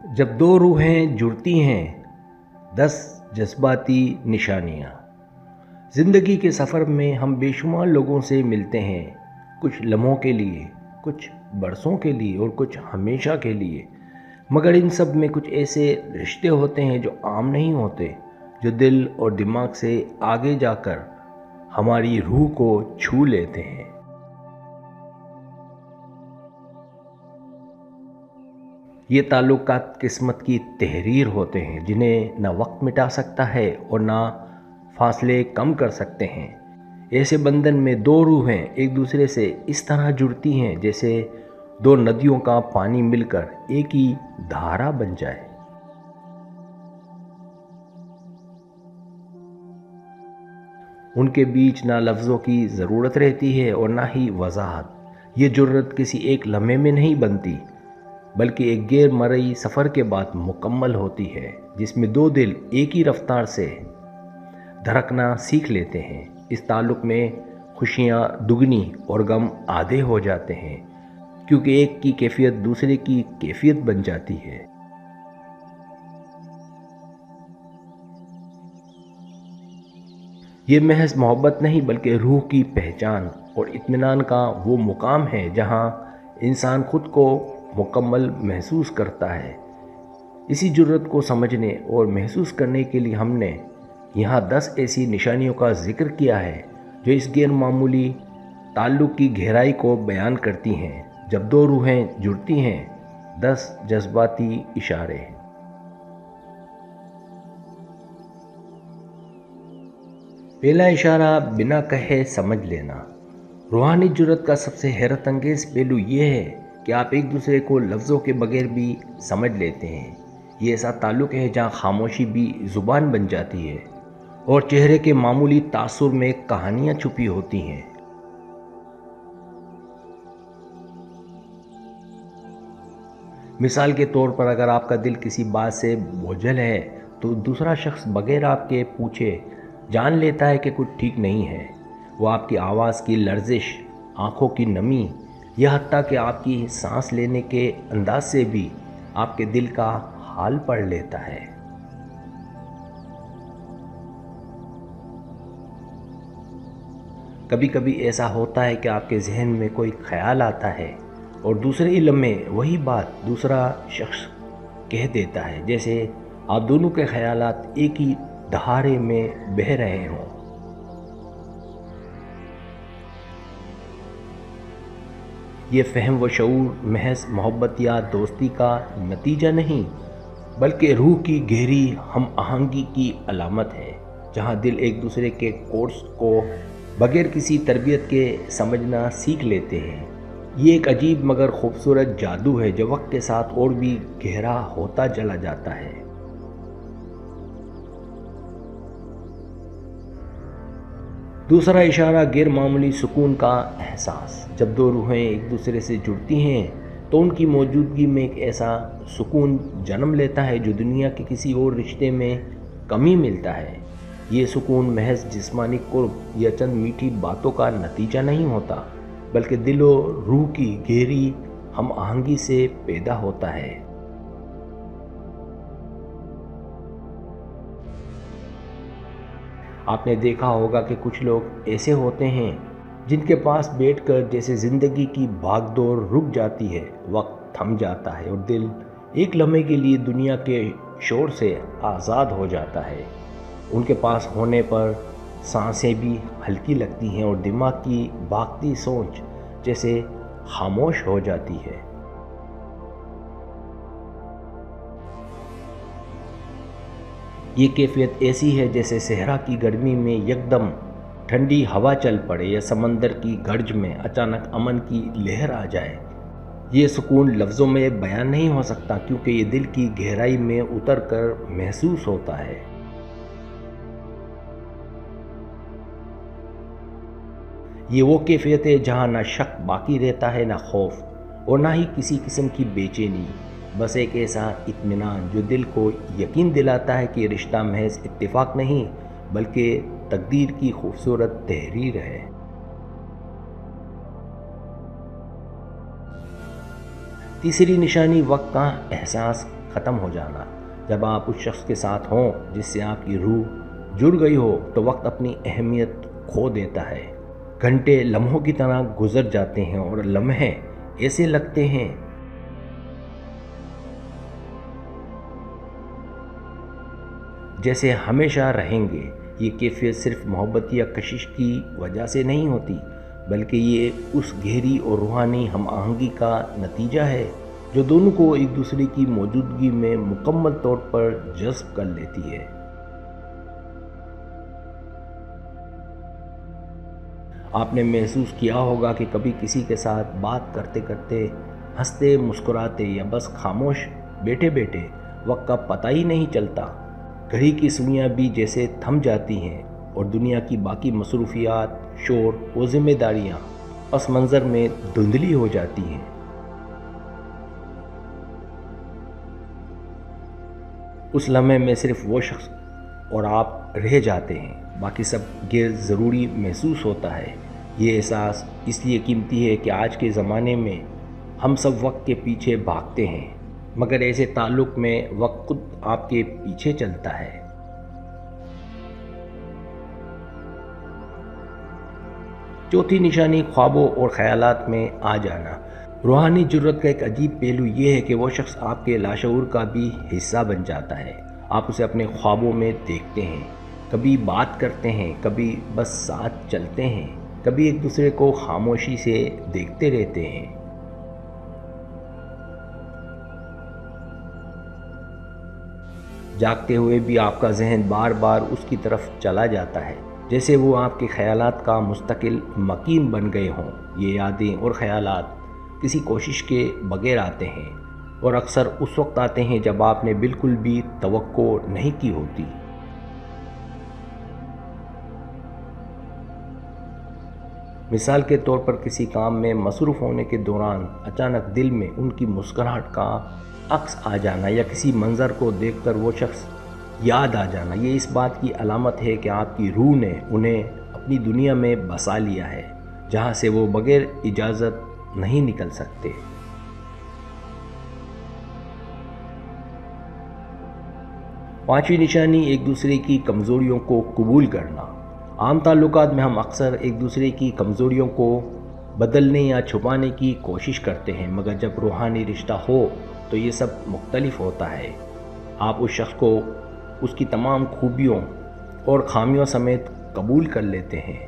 جب دو روحیں جڑتی ہیں 10 جذباتی نشانیاں۔ زندگی کے سفر میں ہم بے شمار لوگوں سے ملتے ہیں، کچھ لمحوں کے لیے، کچھ برسوں کے لیے اور کچھ ہمیشہ کے لیے، مگر ان سب میں کچھ ایسے رشتے ہوتے ہیں جو عام نہیں ہوتے، جو دل اور دماغ سے آگے جا کر ہماری روح کو چھو لیتے ہیں۔ یہ تعلقات قسمت کی تحریر ہوتے ہیں جنہیں نہ وقت مٹا سکتا ہے اور نہ فاصلے کم کر سکتے ہیں۔ ایسے بندھن میں دو روحیں ایک دوسرے سے اس طرح جڑتی ہیں جیسے دو ندیوں کا پانی مل کر ایک ہی دھارا بن جائے۔ ان کے بیچ نہ لفظوں کی ضرورت رہتی ہے اور نہ ہی وضاحت۔ یہ جرت کسی ایک لمحے میں نہیں بنتی، بلکہ ایک غیر مرئی سفر کے بعد مکمل ہوتی ہے، جس میں دو دل ایک ہی رفتار سے دھڑکنا سیکھ لیتے ہیں۔ اس تعلق میں خوشیاں دگنی اور غم آدھے ہو جاتے ہیں، کیونکہ ایک کی کیفیت دوسرے کی کیفیت بن جاتی ہے۔ یہ محض محبت نہیں بلکہ روح کی پہچان اور اطمینان کا وہ مقام ہے جہاں انسان خود کو مکمل محسوس کرتا ہے۔ اسی جرت کو سمجھنے اور محسوس کرنے کے لیے ہم نے یہاں 10 ایسی نشانیوں کا ذکر کیا ہے جو اس غیر معمولی تعلق کی گہرائی کو بیان کرتی ہیں۔ جب دو روحیں جڑتی ہیں 10 جذباتی اشارے۔ پہلا اشارہ بنا کہے سمجھ لینا۔ روحانی جرت کا سب سے حیرت انگیز پہلو یہ ہے کہ آپ ایک دوسرے کو لفظوں کے بغیر بھی سمجھ لیتے ہیں۔ یہ ایسا تعلق ہے جہاں خاموشی بھی زبان بن جاتی ہے اور چہرے کے معمولی تاثر میں کہانیاں چھپی ہوتی ہیں۔ مثال کے طور پر اگر آپ کا دل کسی بات سے بوجھل ہے تو دوسرا شخص بغیر آپ کے پوچھے جان لیتا ہے کہ کچھ ٹھیک نہیں ہے۔ وہ آپ کی آواز کی لرزش، آنکھوں کی نمی، یا حتیٰ کہ آپ کی سانس لینے کے انداز سے بھی آپ کے دل کا حال پڑھ لیتا ہے۔ کبھی کبھی ایسا ہوتا ہے کہ آپ کے ذہن میں کوئی خیال آتا ہے اور دوسرے ہی لمحے وہی بات دوسرا شخص کہہ دیتا ہے، جیسے آپ دونوں کے خیالات ایک ہی دھارے میں بہہ رہے ہوں۔ یہ فہم و شعور محض محبت یا دوستی کا نتیجہ نہیں، بلکہ روح کی گہری ہم آہنگی کی علامت ہے، جہاں دل ایک دوسرے کے کورس کو بغیر کسی تربیت کے سمجھنا سیکھ لیتے ہیں۔ یہ ایک عجیب مگر خوبصورت جادو ہے جو وقت کے ساتھ اور بھی گہرا ہوتا چلا جاتا ہے۔ دوسرا اشارہ غیر معمولی سکون کا احساس۔ جب دو روحیں ایک دوسرے سے جڑتی ہیں تو ان کی موجودگی میں ایک ایسا سکون جنم لیتا ہے جو دنیا کے کسی اور رشتے میں کم ہی ملتا ہے۔ یہ سکون محض جسمانی قرب یا چند میٹھی باتوں کا نتیجہ نہیں ہوتا، بلکہ دل و روح کی گہری ہم آہنگی سے پیدا ہوتا ہے۔ آپ نے دیکھا ہوگا کہ کچھ لوگ ایسے ہوتے ہیں جن کے پاس بیٹھ کر جیسے زندگی کی بھاگ دوڑ رک جاتی ہے، وقت تھم جاتا ہے اور دل ایک لمحے کے لیے دنیا کے شور سے آزاد ہو جاتا ہے۔ ان کے پاس ہونے پر سانسیں بھی ہلکی لگتی ہیں اور دماغ کی بھاگتی سوچ جیسے خاموش ہو جاتی ہے۔ یہ کیفیت ایسی ہے جیسے صحرا کی گرمی میں یکدم ٹھنڈی ہوا چل پڑے یا سمندر کی گرج میں اچانک امن کی لہر آ جائے۔ یہ سکون لفظوں میں بیان نہیں ہو سکتا کیونکہ یہ دل کی گہرائی میں اتر کر محسوس ہوتا ہے۔ یہ وہ کیفیت ہے جہاں نہ شک باقی رہتا ہے، نہ خوف اور نہ ہی کسی قسم کی بے چینی، بس ایک ایسا اطمینان جو دل کو یقین دلاتا ہے کہ یہ رشتہ محض اتفاق نہیں بلکہ تقدیر کی خوبصورت تحریر ہے۔ تیسری نشانی وقت کا احساس ختم ہو جانا۔ جب آپ اس شخص کے ساتھ ہوں جس سے آپ کی روح جڑ گئی ہو تو وقت اپنی اہمیت کھو دیتا ہے۔ گھنٹے لمحوں کی طرح گزر جاتے ہیں اور لمحے ایسے لگتے ہیں جیسے ہمیشہ رہیں گے۔ یہ کیفیت صرف محبت یا کشش کی وجہ سے نہیں ہوتی، بلکہ یہ اس گہری اور روحانی ہم آہنگی کا نتیجہ ہے جو دونوں کو ایک دوسرے کی موجودگی میں مکمل طور پر جذب کر لیتی ہے۔ آپ نے محسوس کیا ہوگا کہ کبھی کسی کے ساتھ بات کرتے کرتے، ہنستے مسکراتے یا بس خاموش بیٹھے بیٹھے وقت کا پتہ ہی نہیں چلتا۔ گھڑی کی سوئیاں بھی جیسے تھم جاتی ہیں اور دنیا کی باقی مصروفیات، شور و ذمہ داریاں پس منظر میں دھندلی ہو جاتی ہیں۔ اس لمحے میں صرف وہ شخص اور آپ رہ جاتے ہیں، باقی سب غیر ضروری محسوس ہوتا ہے۔ یہ احساس اس لیے قیمتی ہے کہ آج کے زمانے میں ہم سب وقت کے پیچھے بھاگتے ہیں، مگر ایسے تعلق میں وقت خود آپ کے پیچھے چلتا ہے۔ چوتھی نشانی خوابوں اور خیالات میں آ جانا۔ روحانی جرت کا ایک عجیب پہلو یہ ہے کہ وہ شخص آپ کے لاشعور کا بھی حصہ بن جاتا ہے۔ آپ اسے اپنے خوابوں میں دیکھتے ہیں، کبھی بات کرتے ہیں، کبھی بس ساتھ چلتے ہیں، کبھی ایک دوسرے کو خاموشی سے دیکھتے رہتے ہیں۔ جاگتے ہوئے بھی آپ کا ذہن بار بار اس کی طرف چلا جاتا ہے، جیسے وہ آپ کے خیالات کا مستقل مکین بن گئے ہوں۔ یہ یادیں اور خیالات کسی کوشش کے بغیر آتے ہیں اور اکثر اس وقت آتے ہیں جب آپ نے بالکل بھی توقع نہیں کی ہوتی۔ مثال کے طور پر کسی کام میں مصروف ہونے کے دوران اچانک دل میں ان کی مسکراہٹ کا عکس آ جانا یا کسی منظر کو دیکھ کر وہ شخص یاد آ جانا، یہ اس بات کی علامت ہے کہ آپ کی روح نے انہیں اپنی دنیا میں بسا لیا ہے، جہاں سے وہ بغیر اجازت نہیں نکل سکتے۔ پانچویں نشانی ایک دوسرے کی کمزوریوں کو قبول کرنا۔ عام تعلقات میں ہم اکثر ایک دوسرے کی کمزوریوں کو بدلنے یا چھپانے کی کوشش کرتے ہیں، مگر جب روحانی رشتہ ہو تو یہ سب مختلف ہوتا ہے۔ آپ اس شخص کو اس کی تمام خوبیوں اور خامیوں سمیت قبول کر لیتے ہیں۔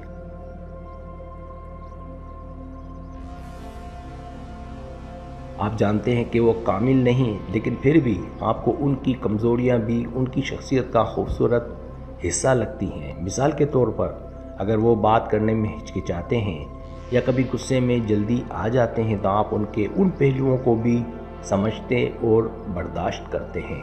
آپ جانتے ہیں کہ وہ کامل نہیں، لیکن پھر بھی آپ کو ان کی کمزوریاں بھی ان کی شخصیت کا خوبصورت حصہ لگتی ہیں۔ مثال کے طور پر اگر وہ بات کرنے میں ہچکچاتے ہیں یا کبھی غصے میں جلدی آ جاتے ہیں تو آپ ان کے ان پہلوؤں کو بھی سمجھتے اور برداشت کرتے ہیں۔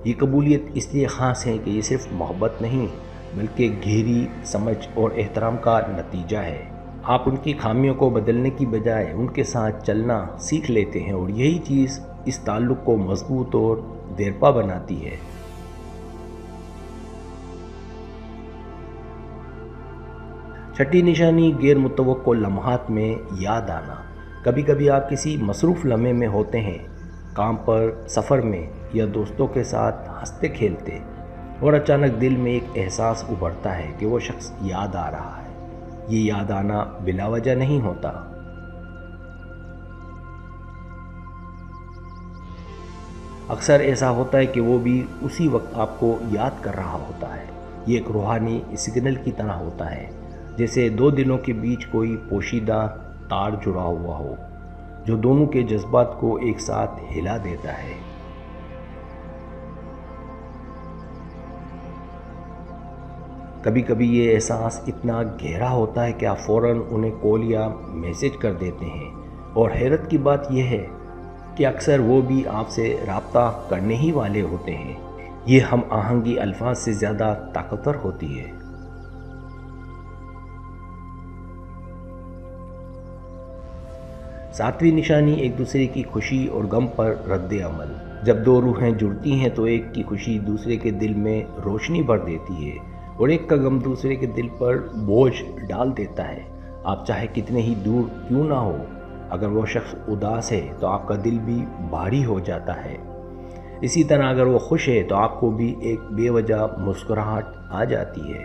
یہ قبولیت اس لیے خاص ہے کہ یہ صرف محبت نہیں بلکہ گہری سمجھ اور احترام کا نتیجہ ہے۔ آپ ان کی خامیوں کو بدلنے کی بجائے ان کے ساتھ چلنا سیکھ لیتے ہیں اور یہی چیز اس تعلق کو مضبوط اور دیرپا بناتی ہے۔ چھٹی نشانی غیر متوقع لمحات میں یاد آنا۔ کبھی کبھی آپ کسی مصروف لمحے میں ہوتے ہیں، کام پر، سفر میں یا دوستوں کے ساتھ ہنستے کھیلتے، اور اچانک دل میں ایک احساس ابھرتا ہے کہ وہ شخص یاد آ رہا ہے۔ یہ یاد آنا بلا وجہ نہیں ہوتا۔ اکثر ایسا ہوتا ہے کہ وہ بھی اسی وقت آپ کو یاد کر رہا ہوتا ہے۔ یہ ایک روحانی سگنل کی طرح ہوتا ہے، جیسے دو دلوں کے بیچ کوئی پوشیدہ تار جڑا ہوا ہو جو دونوں کے جذبات کو ایک ساتھ ہلا دیتا ہے۔ کبھی کبھی یہ احساس اتنا گہرا ہوتا ہے کہ آپ فوراً انہیں کال یا میسج کر دیتے ہیں، اور حیرت کی بات یہ ہے کہ اکثر وہ بھی آپ سے رابطہ کرنے ہی والے ہوتے ہیں۔ یہ ہم آہنگی الفاظ سے زیادہ طاقتور ہوتی ہے۔ ساتویں نشانی ایک دوسرے کی خوشی اور غم پر رد عمل۔ جب دو روحیں جڑتی ہیں تو ایک کی خوشی دوسرے کے دل میں روشنی بھر دیتی ہے اور ایک کا غم دوسرے کے دل پر بوجھ ڈال دیتا ہے۔ آپ چاہے کتنے ہی دور کیوں نہ ہو، اگر وہ شخص اداس ہے تو آپ کا دل بھی بھاری ہو جاتا ہے۔ اسی طرح اگر وہ خوش ہے تو آپ کو بھی ایک بے وجہ مسکراہٹ آ جاتی ہے۔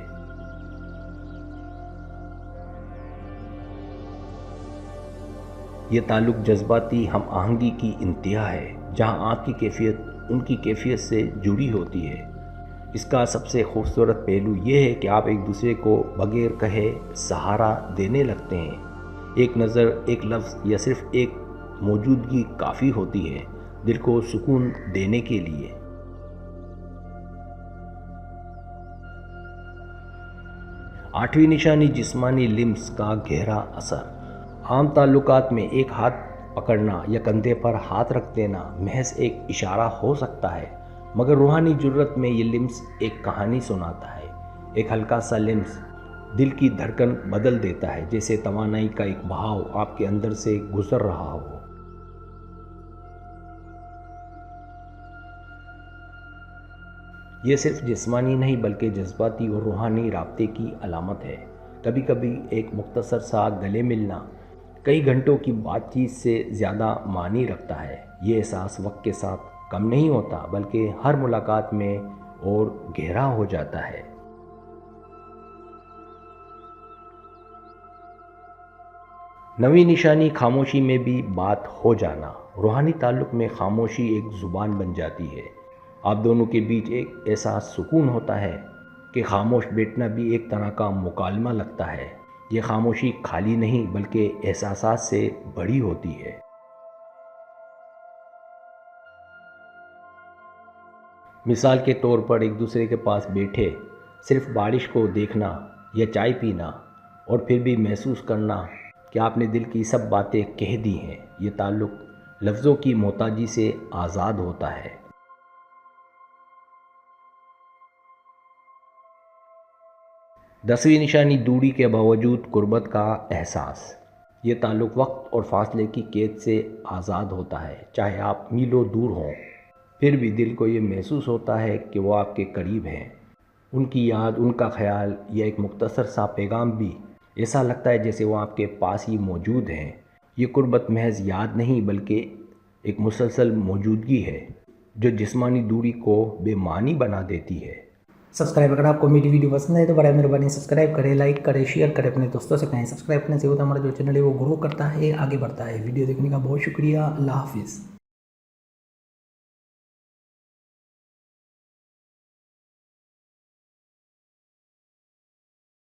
یہ تعلق جذباتی ہم آہنگی کی انتہا ہے، جہاں آپ کی کیفیت ان کی کیفیت سے جڑی ہوتی ہے۔ اس کا سب سے خوبصورت پہلو یہ ہے کہ آپ ایک دوسرے کو بغیر کہے سہارا دینے لگتے ہیں۔ ایک نظر، ایک لفظ یا صرف ایک موجودگی کافی ہوتی ہے دل کو سکون دینے کے لیے۔ آٹھویں نشانی جسمانی لمس کا گہرا اثر۔ عام تعلقات میں ایک ہاتھ پکڑنا یا کندھے پر ہاتھ رکھ دینا محض ایک اشارہ ہو سکتا ہے، مگر روحانی جرت میں یہ لمس ایک کہانی سناتا ہے۔ ایک ہلکا سا لمس دل کی دھڑکن بدل دیتا ہے، جیسے توانائی کا ایک بہاؤ آپ کے اندر سے گزر رہا ہو۔ یہ صرف جسمانی نہیں بلکہ جذباتی اور روحانی رابطے کی علامت ہے۔ کبھی کبھی ایک مختصر سا گلے ملنا کئی گھنٹوں کی بات چیت سے زیادہ معنی رکھتا ہے۔ یہ احساس وقت کے ساتھ کم نہیں ہوتا بلکہ ہر ملاقات میں اور گہرا ہو جاتا ہے۔ نویں نشانی خاموشی میں بھی بات ہو جانا۔ روحانی تعلق میں خاموشی ایک زبان بن جاتی ہے۔ آپ دونوں کے بیچ ایک ایسا سکون ہوتا ہے کہ خاموش بیٹھنا بھی ایک طرح کا مکالمہ لگتا ہے۔ یہ خاموشی خالی نہیں بلکہ احساسات سے بڑی ہوتی ہے۔ مثال کے طور پر ایک دوسرے کے پاس بیٹھے صرف بارش کو دیکھنا یا چائے پینا اور پھر بھی محسوس کرنا کہ آپ نے دل کی سب باتیں کہہ دی ہیں، یہ تعلق لفظوں کی محتاجی سے آزاد ہوتا ہے۔ 10ویں نشانی دوری کے باوجود قربت کا احساس۔ یہ تعلق وقت اور فاصلے کی قید سے آزاد ہوتا ہے۔ چاہے آپ میلوں دور ہوں، پھر بھی دل کو یہ محسوس ہوتا ہے کہ وہ آپ کے قریب ہیں۔ ان کی یاد، ان کا خیال یا ایک مختصر سا پیغام بھی ایسا لگتا ہے جیسے وہ آپ کے پاس ہی موجود ہیں۔ یہ قربت محض یاد نہیں بلکہ ایک مسلسل موجودگی ہے جو جسمانی دوری کو بے معنی بنا دیتی ہے۔ سبسکرائب، اگر آپ کو میری ویڈیو پسند ہے تو برائے مہربانی سبسکرائب کریں، لائک کریں، شیئر کریں، اپنے دوستوں سے کہیں۔ سبسکرائب کرنے سے ہوتا ہے ہمارا جو چینل ہے وہ گرو کرتا ہے، آگے بڑھتا ہے۔ ویڈیو دیکھنے کا بہت شکریہ۔ اللہ حافظ۔